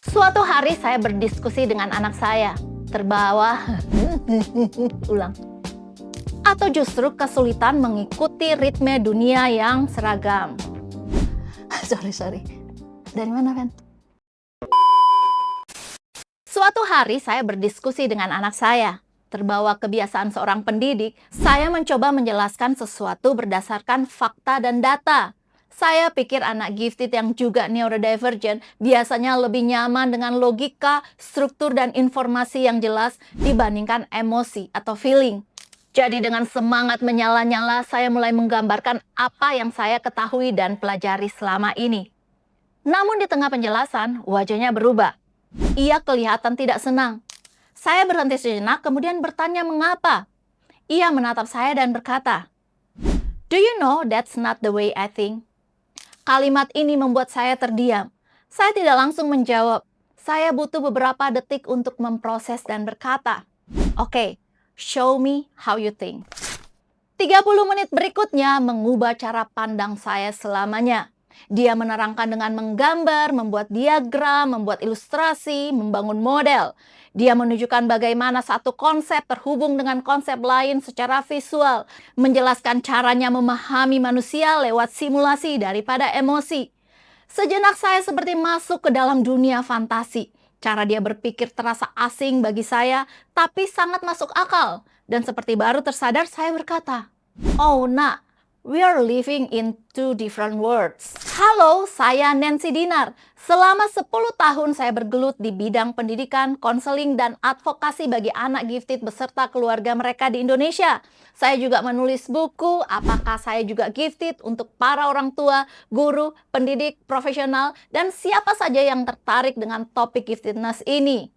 Suatu hari saya berdiskusi dengan anak saya, terbawa ulang, atau justru kesulitan mengikuti ritme dunia yang seragam. Sorry. Dari mana, Fen? Suatu hari saya berdiskusi dengan anak saya. Terbawa kebiasaan seorang pendidik, saya mencoba menjelaskan sesuatu berdasarkan fakta dan data. Saya pikir anak gifted yang juga neurodivergent biasanya lebih nyaman dengan logika, struktur, dan informasi yang jelas dibandingkan emosi atau feeling. Jadi dengan semangat menyala-nyala, saya mulai menggambarkan apa yang saya ketahui dan pelajari selama ini. Namun di tengah penjelasan, wajahnya berubah. Ia kelihatan tidak senang. Saya berhenti sejenak, kemudian bertanya mengapa. Ia menatap saya dan berkata, "Do you know that's not the way I think?" Kalimat ini membuat saya terdiam. Saya tidak langsung menjawab. Saya butuh beberapa detik untuk memproses dan berkata, "Oke, show me how you think." 30 menit berikutnya mengubah cara pandang saya selamanya. Dia menerangkan dengan menggambar, membuat diagram, membuat ilustrasi, membangun model. Dia menunjukkan bagaimana satu konsep terhubung dengan konsep lain secara visual, menjelaskan caranya memahami manusia lewat simulasi daripada emosi. Sejenak saya seperti masuk ke dalam dunia fantasi. Cara dia berpikir terasa asing bagi saya, tapi sangat masuk akal. Dan seperti baru tersadar, saya berkata, "Oh, Nak, we are living in two different worlds." Halo, saya Nancy Dinar. Selama 10 tahun saya bergelut di bidang pendidikan, konseling, dan advokasi bagi anak gifted beserta keluarga mereka di Indonesia. Saya juga menulis buku, Apakah Saya Juga Gifted, untuk para orang tua, guru, pendidik, profesional, dan siapa saja yang tertarik dengan topik giftedness ini.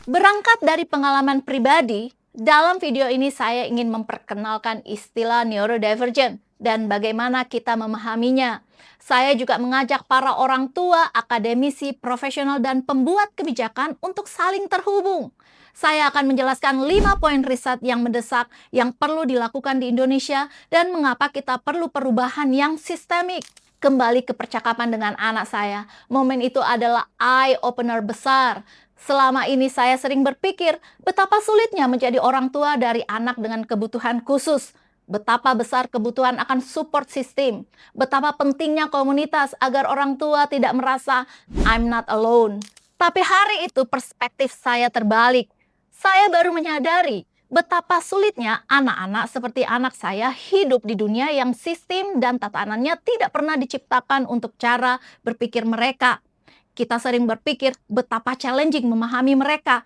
Berangkat dari pengalaman pribadi, dalam video ini saya ingin memperkenalkan istilah neurodivergent dan bagaimana kita memahaminya. Saya juga mengajak para orang tua, akademisi, profesional, dan pembuat kebijakan untuk saling terhubung. Saya akan menjelaskan 5 poin riset yang mendesak yang perlu dilakukan di Indonesia dan mengapa kita perlu perubahan yang sistemik. Kembali ke percakapan dengan anak saya, momen itu adalah eye-opener besar. Selama ini saya sering berpikir betapa sulitnya menjadi orang tua dari anak dengan kebutuhan khusus. Betapa besar kebutuhan akan support system. Betapa pentingnya komunitas agar orang tua tidak merasa I'm not alone. Tapi hari itu perspektif saya terbalik. Saya baru menyadari betapa sulitnya anak-anak seperti anak saya hidup di dunia yang sistem dan tatanannya tidak pernah diciptakan untuk cara berpikir mereka. Kita sering berpikir betapa challenging memahami mereka.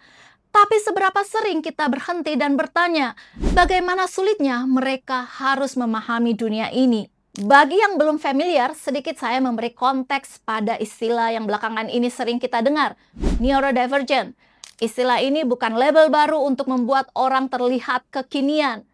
Tapi seberapa sering kita berhenti dan bertanya, bagaimana sulitnya mereka harus memahami dunia ini? Bagi yang belum familiar, sedikit saya memberi konteks pada istilah yang belakangan ini sering kita dengar, neurodivergent. Istilah ini bukan label baru untuk membuat orang terlihat kekinian.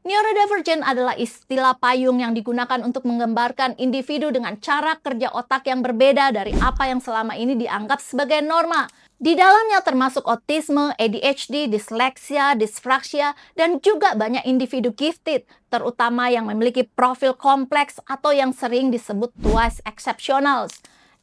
Neurodivergent adalah istilah payung yang digunakan untuk menggambarkan individu dengan cara kerja otak yang berbeda dari apa yang selama ini dianggap sebagai norma. Di dalamnya termasuk autisme, ADHD, disleksia, disfraksia, dan juga banyak individu gifted, terutama yang memiliki profil kompleks atau yang sering disebut twice exceptionals.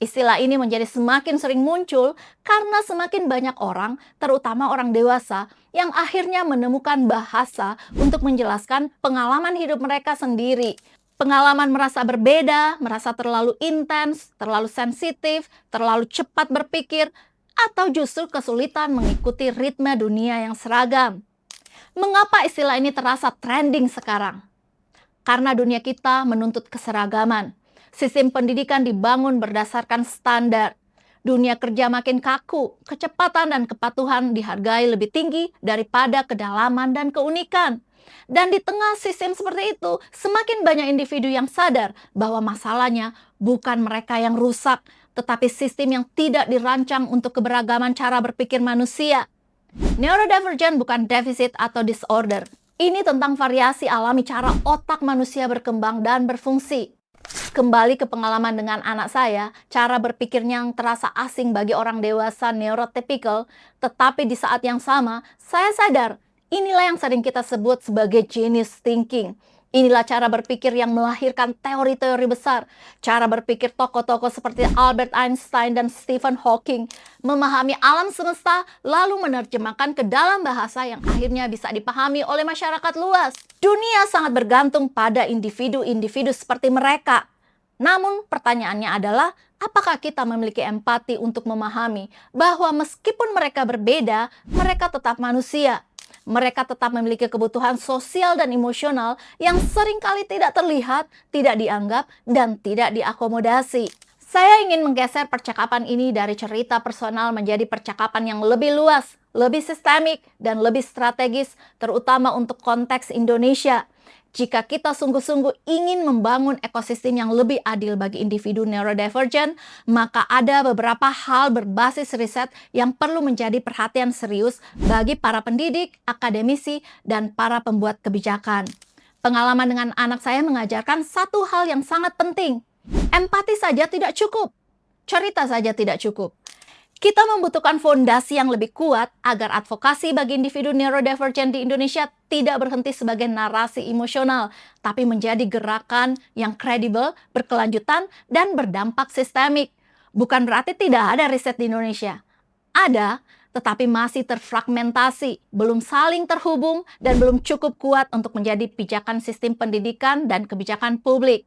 Istilah ini menjadi semakin sering muncul karena semakin banyak orang, terutama orang dewasa, yang akhirnya menemukan bahasa untuk menjelaskan pengalaman hidup mereka sendiri. Pengalaman merasa berbeda, merasa terlalu intens, terlalu sensitif, terlalu cepat berpikir, atau justru kesulitan mengikuti ritme dunia yang seragam. Mengapa istilah ini terasa trending sekarang? Karena dunia kita menuntut keseragaman. Sistem pendidikan dibangun berdasarkan standar. Dunia kerja makin kaku, kecepatan dan kepatuhan dihargai lebih tinggi daripada kedalaman dan keunikan. Dan di tengah sistem seperti itu, semakin banyak individu yang sadar bahwa masalahnya bukan mereka yang rusak, tetapi sistem yang tidak dirancang untuk keberagaman cara berpikir manusia. Neurodivergent bukan defisit atau disorder. Ini tentang variasi alami cara otak manusia berkembang dan berfungsi. Kembali ke pengalaman dengan anak saya, cara berpikirnya yang terasa asing bagi orang dewasa neurotypical, tetapi di saat yang sama, saya sadar inilah yang sering kita sebut sebagai genius thinking. Inilah cara berpikir yang melahirkan teori-teori besar. Cara berpikir tokoh-tokoh seperti Albert Einstein dan Stephen Hawking memahami alam semesta lalu menerjemahkan ke dalam bahasa yang akhirnya bisa dipahami oleh masyarakat luas. Dunia sangat bergantung pada individu-individu seperti mereka. Namun pertanyaannya adalah, apakah kita memiliki empati untuk memahami bahwa meskipun mereka berbeda, mereka tetap manusia. Mereka tetap memiliki kebutuhan sosial dan emosional yang seringkali tidak terlihat, tidak dianggap, dan tidak diakomodasi. Saya ingin menggeser percakapan ini dari cerita personal menjadi percakapan yang lebih luas, lebih sistemik, dan lebih strategis, terutama untuk konteks Indonesia. Jika kita sungguh-sungguh ingin membangun ekosistem yang lebih adil bagi individu neurodivergent, maka ada beberapa hal berbasis riset yang perlu menjadi perhatian serius bagi para pendidik, akademisi, dan para pembuat kebijakan. Pengalaman dengan anak saya mengajarkan satu hal yang sangat penting. Empati saja tidak cukup. Cerita saja tidak cukup. Kita membutuhkan fondasi yang lebih kuat agar advokasi bagi individu neurodivergent di Indonesia tidak berhenti sebagai narasi emosional, tapi menjadi gerakan yang kredibel, berkelanjutan, dan berdampak sistemik. Bukan berarti tidak ada riset di Indonesia. Ada, tetapi masih terfragmentasi, belum saling terhubung, dan belum cukup kuat untuk menjadi pijakan sistem pendidikan dan kebijakan publik.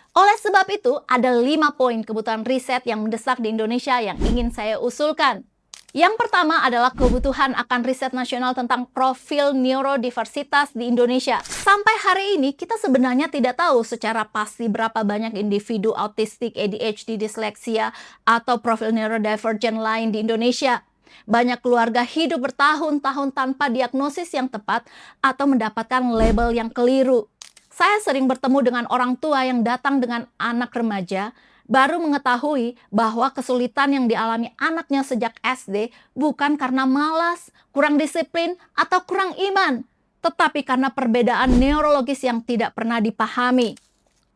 Oleh sebab itu, ada 5 poin kebutuhan riset yang mendesak di Indonesia yang ingin saya usulkan. Yang pertama adalah kebutuhan akan riset nasional tentang profil neurodiversitas di Indonesia. Sampai hari ini, kita sebenarnya tidak tahu secara pasti berapa banyak individu autistik, ADHD, disleksia, atau profil neurodivergent lain di Indonesia. Banyak keluarga hidup bertahun-tahun tanpa diagnosis yang tepat atau mendapatkan label yang keliru. Saya sering bertemu dengan orang tua yang datang dengan anak remaja, baru mengetahui bahwa kesulitan yang dialami anaknya sejak SD bukan karena malas, kurang disiplin, atau kurang iman, tetapi karena perbedaan neurologis yang tidak pernah dipahami.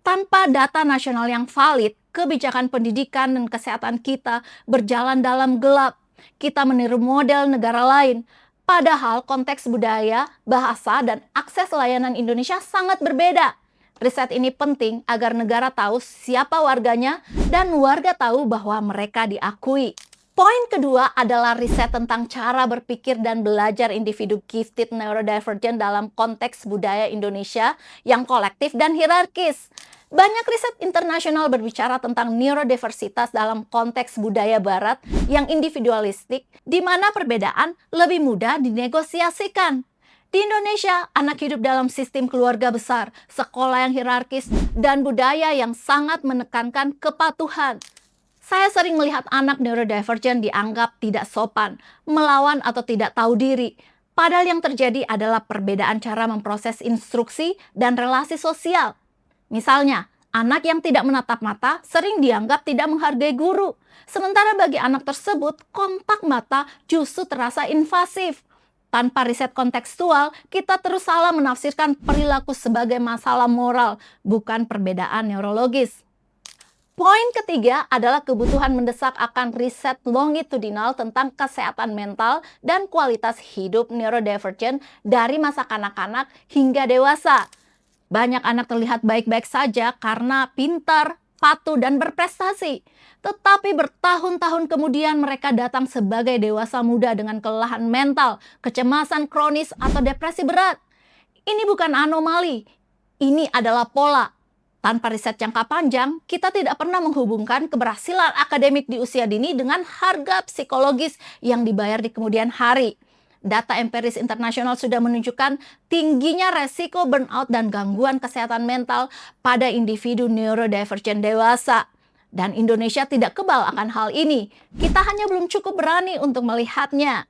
Tanpa data nasional yang valid, kebijakan pendidikan dan kesehatan kita berjalan dalam gelap. Kita meniru model negara lain. Padahal konteks budaya, bahasa, dan akses layanan Indonesia sangat berbeda. Riset ini penting agar negara tahu siapa warganya dan warga tahu bahwa mereka diakui. Poin kedua adalah riset tentang cara berpikir dan belajar individu gifted neurodivergent dalam konteks budaya Indonesia yang kolektif dan hierarkis. Banyak riset internasional berbicara tentang neurodiversitas dalam konteks budaya barat yang individualistik, di mana perbedaan lebih mudah dinegosiasikan. Di Indonesia, anak hidup dalam sistem keluarga besar, sekolah yang hierarkis, dan budaya yang sangat menekankan kepatuhan. Saya sering melihat anak neurodivergent dianggap tidak sopan, melawan atau tidak tahu diri. Padahal yang terjadi adalah perbedaan cara memproses instruksi dan relasi sosial. Misalnya, anak yang tidak menatap mata sering dianggap tidak menghargai guru. Sementara bagi anak tersebut, kontak mata justru terasa invasif. Tanpa riset kontekstual, kita terus salah menafsirkan perilaku sebagai masalah moral, bukan perbedaan neurologis. Poin ketiga adalah kebutuhan mendesak akan riset longitudinal tentang kesehatan mental dan kualitas hidup neurodivergent dari masa kanak-kanak hingga dewasa. Banyak anak terlihat baik-baik saja karena pintar, patuh, dan berprestasi. Tetapi bertahun-tahun kemudian mereka datang sebagai dewasa muda dengan kelelahan mental, kecemasan kronis, atau depresi berat. Ini bukan anomali, ini adalah pola. Tanpa riset jangka panjang, kita tidak pernah menghubungkan keberhasilan akademik di usia dini dengan harga psikologis yang dibayar di kemudian hari. Data empiris internasional sudah menunjukkan tingginya resiko burnout dan gangguan kesehatan mental pada individu neurodivergent dewasa. Dan Indonesia tidak kebal akan hal ini. Kita hanya belum cukup berani untuk melihatnya.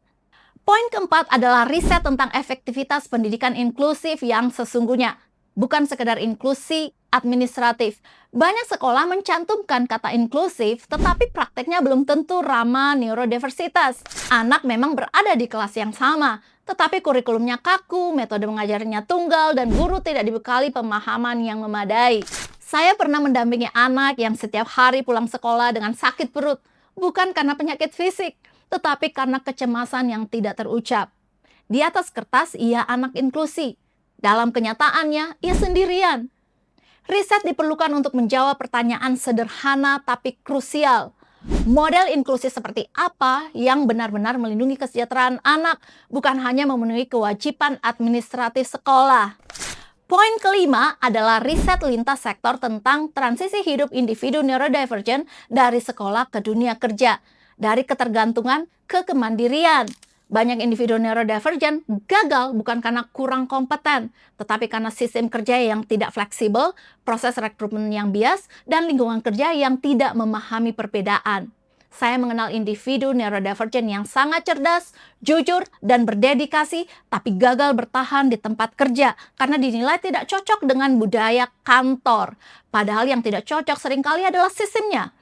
Poin keempat adalah riset tentang efektivitas pendidikan inklusif yang sesungguhnya. Bukan sekedar inklusi administratif. Banyak sekolah mencantumkan kata inklusif, tetapi prakteknya belum tentu ramah neurodiversitas. Anak memang berada di kelas yang sama, tetapi kurikulumnya kaku, metode mengajarnya tunggal, dan guru tidak dibekali pemahaman yang memadai. Saya pernah mendampingi anak yang setiap hari pulang sekolah dengan sakit perut, bukan karena penyakit fisik, tetapi karena kecemasan yang tidak terucap. Di atas kertas, ia anak inklusi. Dalam kenyataannya, ia sendirian. Riset diperlukan untuk menjawab pertanyaan sederhana tapi krusial. Model inklusi seperti apa yang benar-benar melindungi kesejahteraan anak, bukan hanya memenuhi kewajiban administratif sekolah. Poin kelima adalah riset lintas sektor tentang transisi hidup individu neurodivergent dari sekolah ke dunia kerja, dari ketergantungan ke kemandirian. Banyak individu neurodivergent gagal bukan karena kurang kompeten, tetapi karena sistem kerja yang tidak fleksibel, proses rekrutmen yang bias, dan lingkungan kerja yang tidak memahami perbedaan. Saya mengenal individu neurodivergent yang sangat cerdas, jujur, dan berdedikasi, tapi gagal bertahan di tempat kerja karena dinilai tidak cocok dengan budaya kantor. Padahal yang tidak cocok seringkali adalah sistemnya.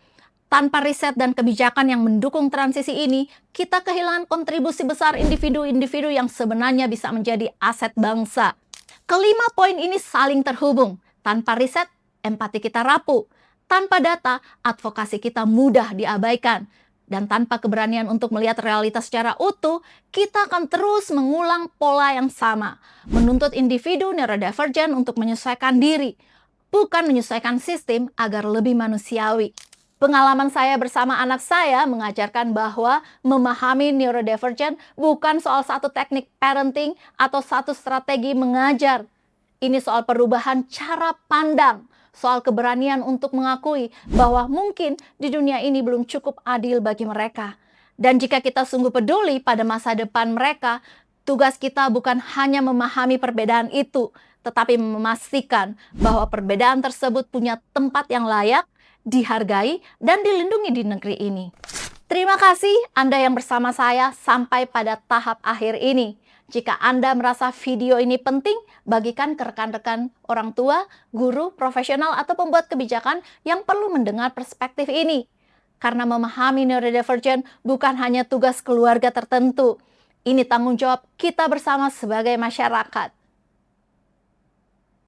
Tanpa riset dan kebijakan yang mendukung transisi ini, kita kehilangan kontribusi besar individu-individu yang sebenarnya bisa menjadi aset bangsa. Kelima poin ini saling terhubung. Tanpa riset, empati kita rapuh. Tanpa data, advokasi kita mudah diabaikan. Dan tanpa keberanian untuk melihat realitas secara utuh, kita akan terus mengulang pola yang sama. Menuntut individu neurodivergent untuk menyesuaikan diri, bukan menyesuaikan sistem agar lebih manusiawi. Pengalaman saya bersama anak saya mengajarkan bahwa memahami neurodivergent bukan soal satu teknik parenting atau satu strategi mengajar. Ini soal perubahan cara pandang, soal keberanian untuk mengakui bahwa mungkin di dunia ini belum cukup adil bagi mereka. Dan jika kita sungguh peduli pada masa depan mereka, tugas kita bukan hanya memahami perbedaan itu, tetapi memastikan bahwa perbedaan tersebut punya tempat yang layak, dihargai, dan dilindungi di negeri ini. Terima kasih Anda yang bersama saya sampai pada tahap akhir ini. Jika Anda merasa video ini penting, bagikan ke rekan-rekan orang tua, guru, profesional, atau pembuat kebijakan yang perlu mendengar perspektif ini. Karena memahami neurodivergent bukan hanya tugas keluarga tertentu. Ini tanggung jawab kita bersama sebagai masyarakat.